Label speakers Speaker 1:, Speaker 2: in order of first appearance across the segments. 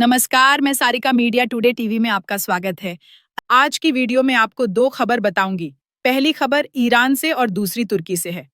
Speaker 1: नमस्कार, मैं Sarika media today TV में आपका स्वागत है। आज की वीडियो में आपको दो खबर बताऊंगी। पहली खबर ईरान से और दूसरी तुर्की से है।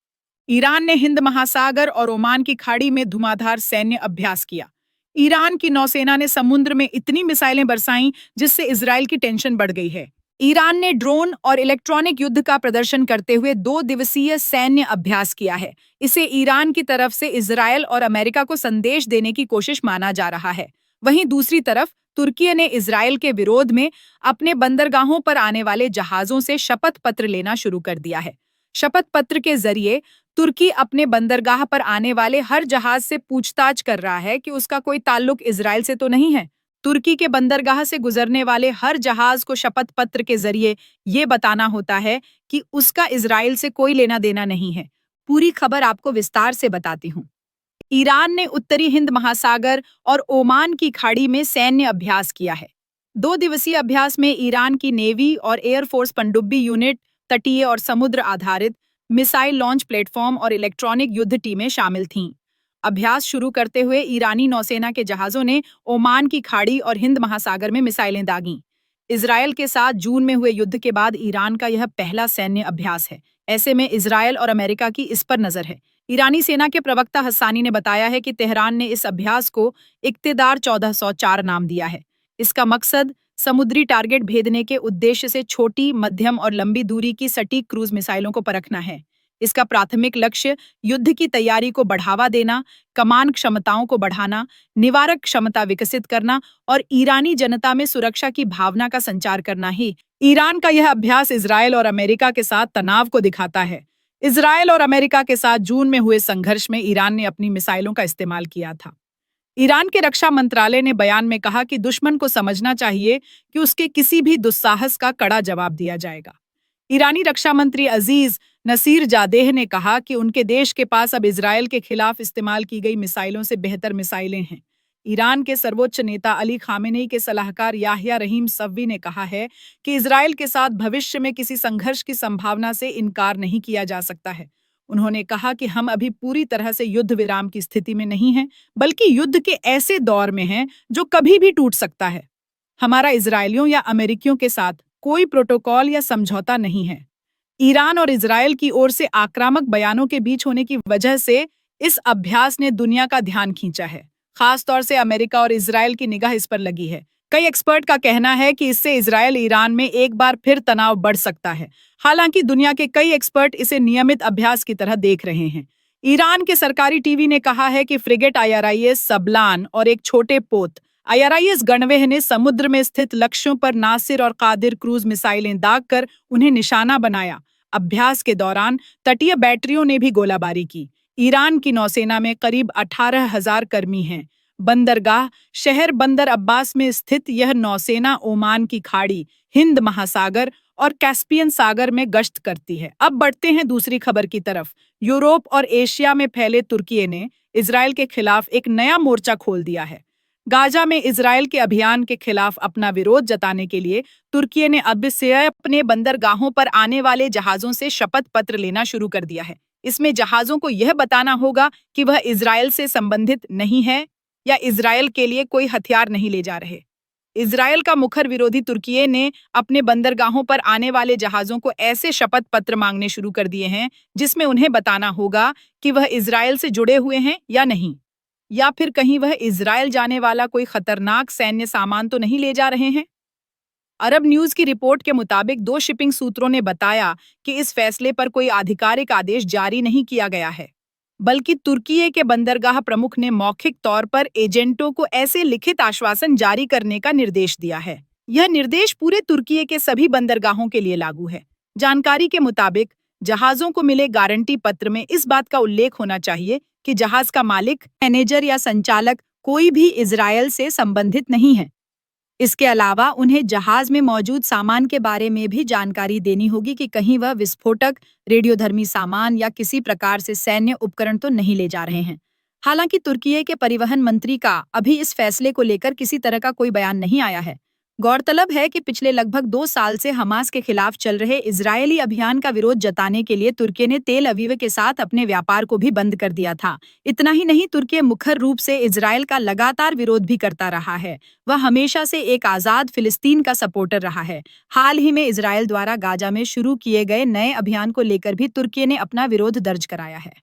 Speaker 1: ईरान ने हिंद महासागर और ओमान की खाड़ी में धुआंधार सैन्य अभ्यास किया। ईरान की नौसेना ने समुद्र में इतनी मिसाइलें बरसाईं जिससे इजराइल की टेंशन बढ़ गई है। ईरान ने ड्रोन और इलेक्ट्रॉनिक युद्ध का प्रदर्शन करते हुए 2 दिवसीय सैन्य अभ्यास किया है। इसे ईरान की तरफ से इजराइल और अमेरिका को संदेश देने की कोशिश माना जा रहा है। वहीं दूसरी तरफ तुर्की ने इजराइल के विरोध में अपने बंदरगाहों पर आने वाले जहाजों से शपथ पत्र लेना शुरू कर दिया है। शपथ पत्र के जरिए तुर्की अपने बंदरगाह पर आने वाले हर जहाज से पूछताछ कर रहा है कि उसका कोई ताल्लुक इजराइल से तो नहीं है। तुर्की के बंदरगाह से गुजरने वाले हर जहाज को शपथ पत्र के जरिए ये बताना होता है कि उसका इजराइल से कोई लेना देना नहीं है। पूरी खबर आपको विस्तार से बताती हूँ। ईरान ने उत्तरी हिंद महासागर और ओमान की खाड़ी में सैन्य अभ्यास किया है। 2 दिवसीय अभ्यास में ईरान की नेवी और एयरफोर्स पनडुब्बी यूनिट, तटीय और समुद्र आधारित मिसाइल लॉन्च प्लेटफॉर्म और इलेक्ट्रॉनिक युद्ध टीमें शामिल थीं। अभ्यास शुरू करते हुए ईरानी नौसेना के जहाजों ने ओमान की खाड़ी और हिंद महासागर में मिसाइलें दागीं। इजरायल के साथ जून में हुए युद्ध के बाद ईरान का यह पहला सैन्य अभ्यास है। ऐसे में इजरायल और अमेरिका की इस पर नजर है। ईरानी सेना के प्रवक्ता हस्सानी ने बताया है कि तेहरान ने इस अभ्यास को इक्तेदार 1404 नाम दिया है। इसका मकसद समुद्री टारगेट भेदने के उद्देश्य से छोटी, मध्यम और लंबी दूरी की सटीक क्रूज मिसाइलों को परखना है। इसका प्राथमिक लक्ष्य युद्ध की तैयारी को बढ़ावा देना, कमान क्षमताओं को बढ़ाना, निवारक क्षमता विकसित करना और ईरानी जनता में सुरक्षा की भावना का संचार करना ही। ईरान का यह अभ्यास इजरायल और अमेरिका के साथ तनाव को दिखाता है। इजरायल और अमेरिका के साथ जून में हुए संघर्ष में ईरान ने अपनी मिसाइलों का इस्तेमाल किया था। ईरान के रक्षा मंत्रालय ने बयान में कहा कि दुश्मन को समझना चाहिए कि उसके किसी भी दुस्साहस का कड़ा जवाब दिया जाएगा। ईरानी रक्षा मंत्री अजीज नसीरजादेह ने कहा कि उनके देश के पास अब इजरायल के खिलाफ इस्तेमाल की गई मिसाइलों से बेहतर मिसाइलें हैं। ईरान के सर्वोच्च नेता अली खामेनेई के सलाहकार याह्या रहीम सव्वी ने कहा है कि इजरायल के साथ भविष्य में किसी संघर्ष की संभावना से इनकार नहीं किया जा सकता है। उन्होंने कहा कि हम अभी पूरी तरह से युद्ध विराम की स्थिति में नहीं हैं, बल्कि युद्ध के ऐसे दौर में हैं जो कभी भी टूट सकता है। हमारा इजरायलियों या अमेरिकियों के साथ कोई प्रोटोकॉल या समझौता नहीं है। ईरान और इजरायल की ओर से आक्रामक बयानों के बीच होने की वजह से इस अभ्यास ने दुनिया का ध्यान खींचा है। खास तौर से अमेरिका और इजरायल की निगाह इस पर लगी है। कई एक्सपर्ट का कहना है कि इससे इजरायल ईरान में एक बार फिर तनाव बढ़ सकता है। हालांकि दुनिया के कई एक्सपर्ट इसे नियमित अभ्यास की तरह देख रहे हैं। ईरान के सरकारी टीवी ने कहा है कि फ्रिगेट IRIS सबलान और एक छोटे पोत IRIS गणवेह ने समुद्र में स्थित लक्ष्यों पर नासिर और कादिर क्रूज मिसाइलें दागकर उन्हें निशाना बनाया। अभ्यास के दौरान तटीय बैटरियों ने भी गोलाबारी की। ईरान की नौसेना में करीब 18,000 कर्मी हैं। बंदरगाह शहर बंदर अब्बास में स्थित यह नौसेना ओमान की खाड़ी, हिंद महासागर और कैस्पियन सागर में गश्त करती है। अब बढ़ते हैं दूसरी खबर की तरफ। यूरोप और एशिया में फैले तुर्की ने इजरायल के खिलाफ एक नया मोर्चा खोल दिया है। गाजा में इजरायल के अभियान के खिलाफ अपना विरोध जताने के लिए तुर्की ने अब से अपने बंदरगाहों पर आने वाले जहाजों से शपथ पत्र लेना शुरू कर दिया है। इसमें जहाजों को यह बताना होगा कि वह इजरायल से संबंधित नहीं है या इजरायल के लिए कोई हथियार नहीं ले जा रहे। इजरायल का मुखर विरोधी तुर्की ने अपने बंदरगाहों पर आने वाले जहाजों को ऐसे शपथ पत्र मांगने शुरू कर दिए हैं जिसमें उन्हें बताना होगा कि वह इजरायल से जुड़े हुए हैं या नहीं, या फिर कहीं वह इजरायल जाने वाला कोई खतरनाक सैन्य सामान तो नहीं ले जा रहे हैं। अरब न्यूज की रिपोर्ट के मुताबिक 2 शिपिंग सूत्रों ने बताया कि इस फैसले पर कोई आधिकारिक आदेश जारी नहीं किया गया है, बल्कि तुर्की के बंदरगाह प्रमुख ने मौखिक तौर पर एजेंटों को ऐसे लिखित आश्वासन जारी करने का निर्देश दिया है। यह निर्देश पूरे तुर्की के सभी बंदरगाहों के लिए लागू है। जानकारी के मुताबिक जहाजों को मिले गारंटी पत्र में इस बात का उल्लेख होना चाहिए कि जहाज का मालिक, मैनेजर या संचालक कोई भी इजरायल से संबंधित नहीं है। इसके अलावा उन्हें जहाज में मौजूद सामान के बारे में भी जानकारी देनी होगी कि कहीं वह विस्फोटक, रेडियोधर्मी सामान या किसी प्रकार से सैन्य उपकरण तो नहीं ले जा रहे हैं। हालांकि तुर्की के परिवहन मंत्री का अभी इस फैसले को लेकर किसी तरह का कोई बयान नहीं आया है। गौरतलब है कि पिछले लगभग 2 साल से हमास के खिलाफ चल रहे इजरायली अभियान का विरोध जताने के लिए तुर्की ने तेल अवीव के साथ अपने व्यापार को भी बंद कर दिया था। इतना ही नहीं, तुर्की मुखर रूप से इजरायल का लगातार विरोध भी करता रहा है। वह हमेशा से एक आजाद फिलिस्तीन का सपोर्टर रहा है। हाल ही में इजरायल द्वारा गाजा में शुरू किए गए नए अभियान को लेकर भी तुर्की ने अपना विरोध दर्ज कराया है।